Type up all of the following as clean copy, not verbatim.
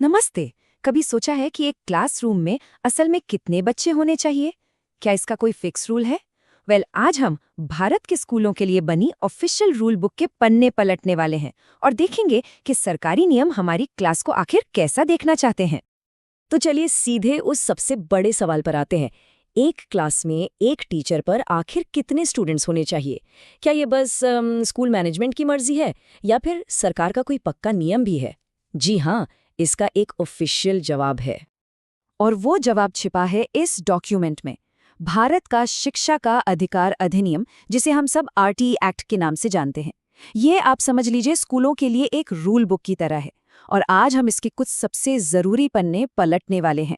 नमस्ते। कभी सोचा है कि एक क्लासरूम में असल में कितने बच्चे होने चाहिए? क्या इसका कोई फिक्स रूल है? आज हम भारत के स्कूलों के लिए बनी ऑफिशियल रूल बुक के पन्ने पलटने वाले हैं और देखेंगे कि सरकारी नियम हमारी क्लास को आखिर कैसा देखना चाहते हैं। तो चलिए सीधे उस सबसे बड़े सवाल पर आते हैं। एक क्लास में एक टीचर पर आखिर कितने स्टूडेंट्स होने चाहिए? क्या ये बस स्कूल मैनेजमेंट की मर्जी है या फिर सरकार का कोई पक्का नियम भी है? जी हाँ, इसका एक ऑफिशियल जवाब है। और वो जवाब छिपा है इस डॉक्यूमेंट में। भारत का शिक्षा का अधिकार अधिनियम, जिसे हम सब आरटी एक्ट के नाम से जानते हैं। ये आप समझ लीजिए स्कूलों के लिए एक रूल बुक की तरह है और आज हम इसके कुछ सबसे जरूरी पन्ने पलटने वाले हैं।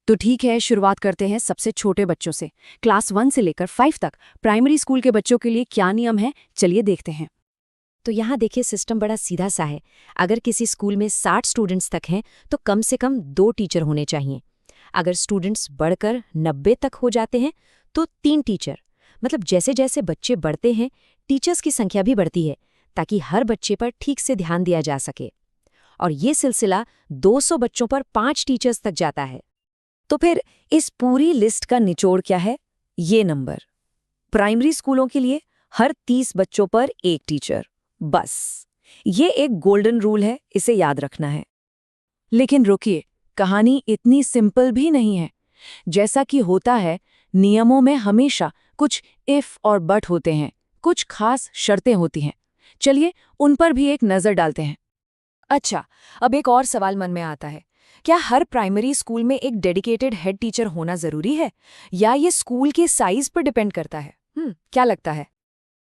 तो ठीक है, शुरुआत करते हैं सबसे छोटे बच्चों से। क्लास 1 से लेकर 5 तक प्राइमरी स्कूल के बच्चों के लिए क्या नियम है, चलिए देखते हैं। तो यहाँ देखिए सिस्टम बड़ा सीधा सा है। अगर किसी स्कूल में 60 स्टूडेंट्स तक हैं तो कम से कम 2 टीचर होने चाहिए। अगर स्टूडेंट्स बढ़कर 90 तक हो जाते हैं तो 3 टीचर। मतलब जैसे जैसे बच्चे बढ़ते हैं टीचर्स की संख्या भी बढ़ती है, ताकि हर बच्चे पर ठीक से ध्यान दिया जा सके। और ये सिलसिला 200 बच्चों पर 5 टीचर्स तक जाता है। तो फिर इस पूरी लिस्ट का निचोड़ क्या है? ये नंबर। प्राइमरी स्कूलों के लिए हर 30 बच्चों पर 1 टीचर, बस। ये एक गोल्डन रूल है, इसे याद रखना है। लेकिन रुकिए, कहानी इतनी सिंपल भी नहीं है। जैसा कि होता है, नियमों में हमेशा कुछ इफ और बट होते हैं, कुछ खास शर्तें होती हैं। चलिए उन पर भी एक नज़र डालते हैं। अच्छा, अब एक और सवाल मन में आता है। क्या हर प्राइमरी स्कूल में एक डेडिकेटेड हेड टीचर होना ज़रूरी है, या ये स्कूल के साइज पर डिपेंड करता है? क्या लगता है?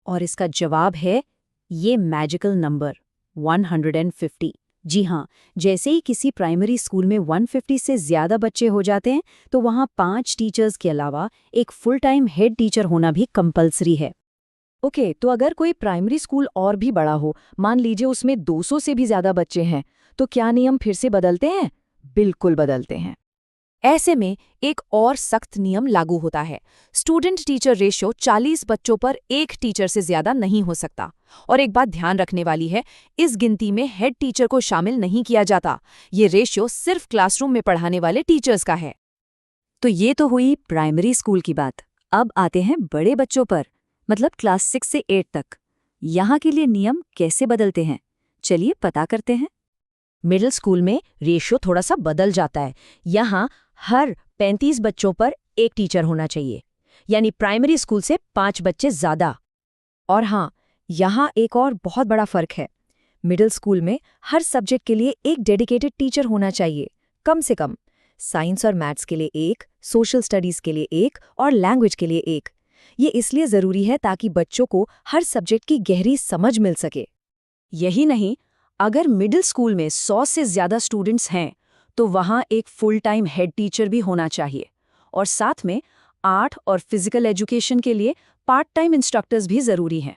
और इसका जवाब है ये मैजिकल नंबर 150। जी हाँ, जैसे ही किसी प्राइमरी स्कूल में 150 से ज़्यादा बच्चे हो जाते हैं तो वहाँ 5 टीचर्स के अलावा एक फुल टाइम हेड टीचर होना भी कंपलसरी है। ओके, तो अगर कोई प्राइमरी स्कूल और भी बड़ा हो, मान लीजिए उसमें 200 से भी ज़्यादा बच्चे हैं, तो क्या नियम फिर से बदलते हैं? बिल्कुल बदलते हैं। ऐसे में एक और सख्त नियम लागू होता है। स्टूडेंट टीचर रेशियो 40 बच्चों पर एक टीचर से ज्यादा नहीं हो सकता। और एक बात ध्यान रखने वाली है, इस गिनती में हेड टीचर को शामिल नहीं किया जाता। ये रेशियो सिर्फ क्लासरूम में पढ़ाने वाले टीचर्स का है। तो ये तो हुई प्राइमरी स्कूल की बात। अब आते हैं बड़े बच्चों पर, मतलब क्लास 6 से 8 तक। यहाँ के लिए नियम कैसे बदलते हैं, चलिए पता करते हैं। मिडिल स्कूल में रेशियो थोड़ा सा बदल जाता है। यहाँ हर 35 बच्चों पर एक टीचर होना चाहिए, यानी प्राइमरी स्कूल से 5 बच्चे ज़्यादा। और हाँ, यहाँ एक और बहुत बड़ा फर्क है। मिडिल स्कूल में हर सब्जेक्ट के लिए एक डेडिकेटेड टीचर होना चाहिए, कम से कम। साइंस और मैथ्स के लिए एक, सोशल स्टडीज़ के लिए एक और लैंग्वेज के लिए एक। ये इसलिए ज़रूरी है ताकि बच्चों को हर सब्जेक्ट की गहरी समझ मिल सके। यही नहीं, अगर मिडिल स्कूल में 100 से ज़्यादा स्टूडेंट्स हैं तो वहाँ एक फुल टाइम हेड टीचर भी होना चाहिए, और साथ में आर्ट और फिजिकल एजुकेशन के लिए पार्ट टाइम इंस्ट्रक्टर्स भी ज़रूरी हैं।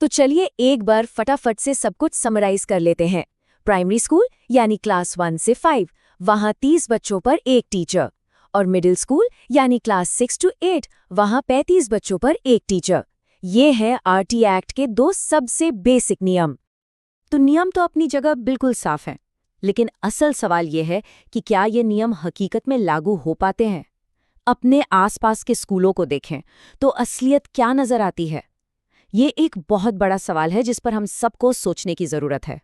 तो चलिए एक बार फटाफट से सब कुछ समराइज कर लेते हैं। प्राइमरी स्कूल यानी क्लास 1 से 5, वहाँ 30 बच्चों पर एक टीचर। और मिडिल स्कूल यानी क्लास 6 to 8, वहाँ 35 बच्चों पर एक टीचर। ये है आरटी एक्ट के 2 सबसे बेसिक नियम। तो नियम तो अपनी जगह बिल्कुल साफ हैं, लेकिन असल सवाल ये है कि क्या ये नियम हकीकत में लागू हो पाते हैं? अपने आसपास के स्कूलों को देखें तो असलियत क्या नजर आती है? ये एक बहुत बड़ा सवाल है जिस पर हम सबको सोचने की जरूरत है।